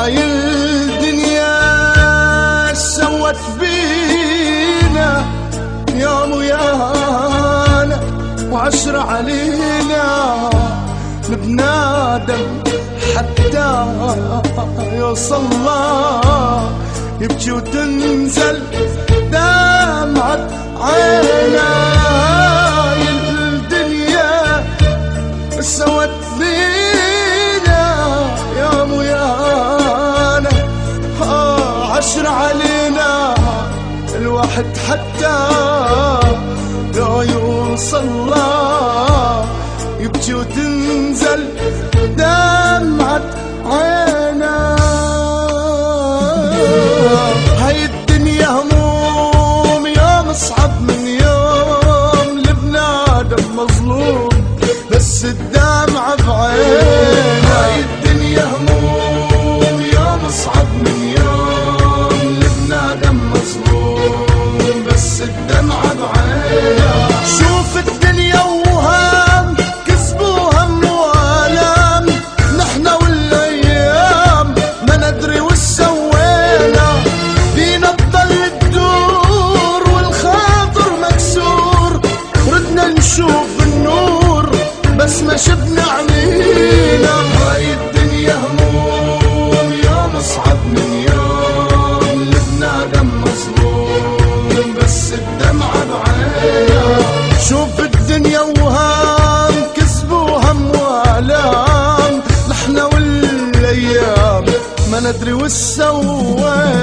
هاي الدنيا سوت فينا يوم ويانا وعشرة علينا بنادم حتى يوصل الله يبكي وتنزل دمعة عينا. هاي الدنيا سوت فينا يوم ويانا عشرة علينا الواحد حتى لو يوصل الله يبكي وتنزل دمعة عينا. هاي الدنيا هموم يوم اصعب من يوم لبنادم مظلوم بس الدمعة بعينا. هاي الدنيا هموم يوم اصعب من يوم لبنادم مظلوم بس الدمعة بعينا. شوف الدنيا وهم كسبوا هم والام نحنا والايام ما ندري وش سوينا. بينا تضل تدور والخاطر مكسور ردنا نشوف النور بس ما شفنا عمينا. هاي الدنيا هموم يوم اصعب من يوم لبنادم مظلوم بس الدمعة بعينا. شوف الدنيا وهام كسبوا هم والام نحنا والايام ما ندري وش سوينا.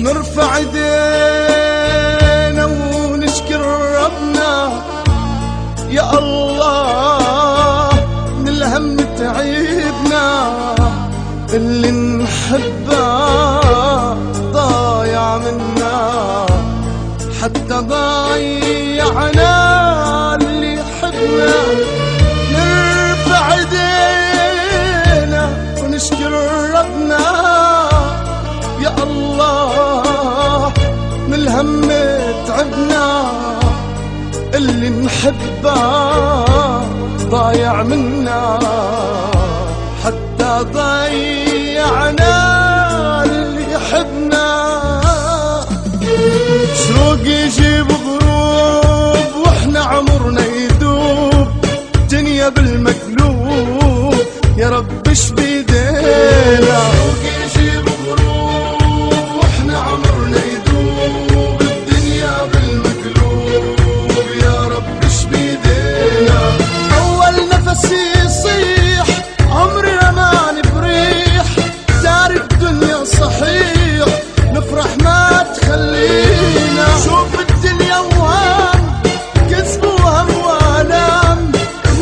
نرفع ايدينا ونشكر ربنا يا الله من الهم تعبنا. اللي نحبه ضايع منا حتى ضايعنا اللي حبنا. نرفع ايدينا ونشكر ربنا يا الله من الهم تعبنا. اللي نحبه ضايع منا حتى ضيعنا اللي حبنا. شروق يجيب غروب واحنا عمرنا يدوب دنيا بالمقلوب يا رب اش بيدينا. شروق يجيب غروب واحنا عمرنا يدوب الدنيا بالمقلوب يا رب اش بيدينا. اول نفس يصيح عمرنا ما نفريح دار الدنيا صحيح نفرح ما تخلينا. شوف الدنيا وهم كسبوا هم والام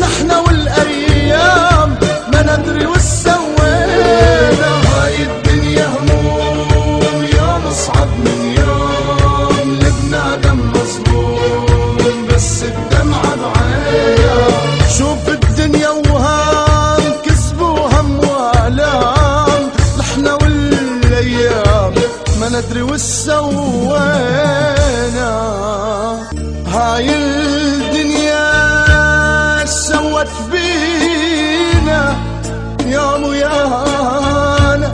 نحنا والايام ما ندري وش سوينا. هاي الدنيا هموم يوم اصعب من يوم لبنادم مظلوم بس الدمعة بعينا. شوف الدنيا وهم كسبوا هم والام نحنا والايام ما ندري وش سوينا. هاي الدنيا سوت فينا يوم ويانا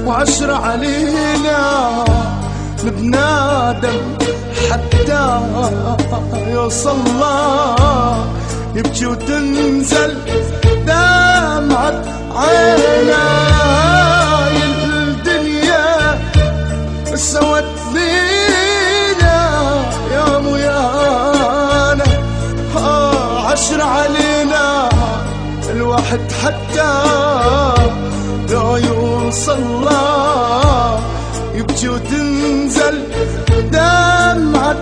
وعشرة علينا بنادم حتى يوصل الله يبكي وتنزل دمعة عينا. هاي الدنيا سوت فينا يوم ويانا عشرة علينا الواحد حتى لو يوصل الله يبكي وتنزل دمعة